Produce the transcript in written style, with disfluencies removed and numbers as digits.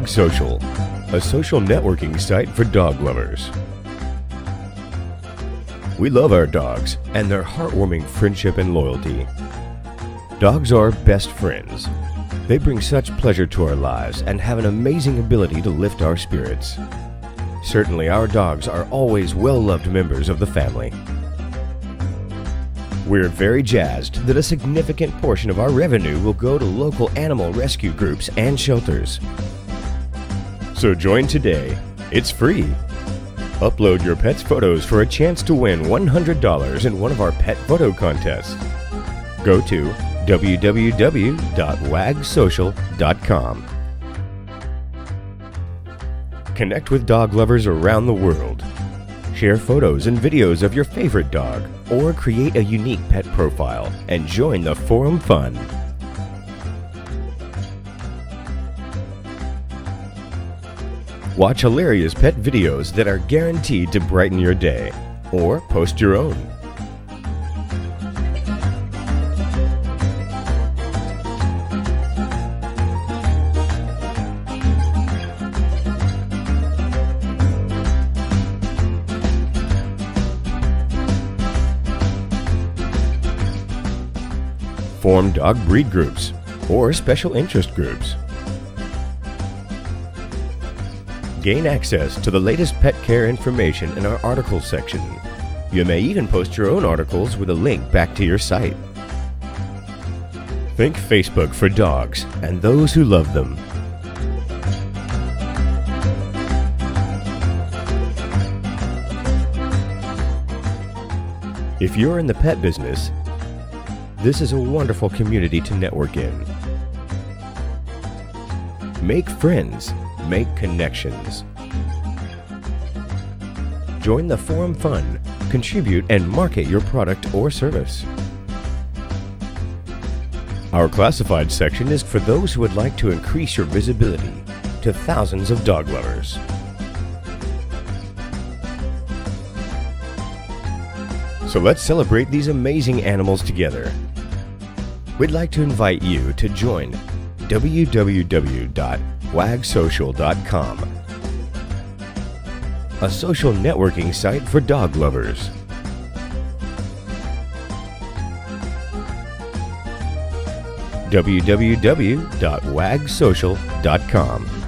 WagSocial, a social networking site for dog lovers. We love our dogs and their heartwarming friendship and loyalty. Dogs are best friends. They bring such pleasure to our lives and have an amazing ability to lift our spirits. Certainly, our dogs are always well-loved members of the family. We're very jazzed that a significant portion of our revenue will go to local animal rescue groups and shelters. So join today. It's free. Upload your pet's photos for a chance to win $100 in one of our pet photo contests. Go to www.wagsocial.com. Connect with dog lovers around the world. Share photos and videos of your favorite dog, or create a unique pet profile and join the forum fun. Watch hilarious pet videos that are guaranteed to brighten your day, or post your own. Form dog breed groups or special interest groups. Gain access to the latest pet care information in our articles section. You may even post your own articles with a link back to your site. Think Facebook for dogs and those who love them. If you're in the pet business, this is a wonderful community to network in. Make friends, make connections. Join the forum fun, contribute and market your product or service. Our classified section is for those who would like to increase your visibility to thousands of dog lovers. So let's celebrate these amazing animals together. We'd like to invite you to join www.wagsocial.com, a social networking site for dog lovers. www.wagsocial.com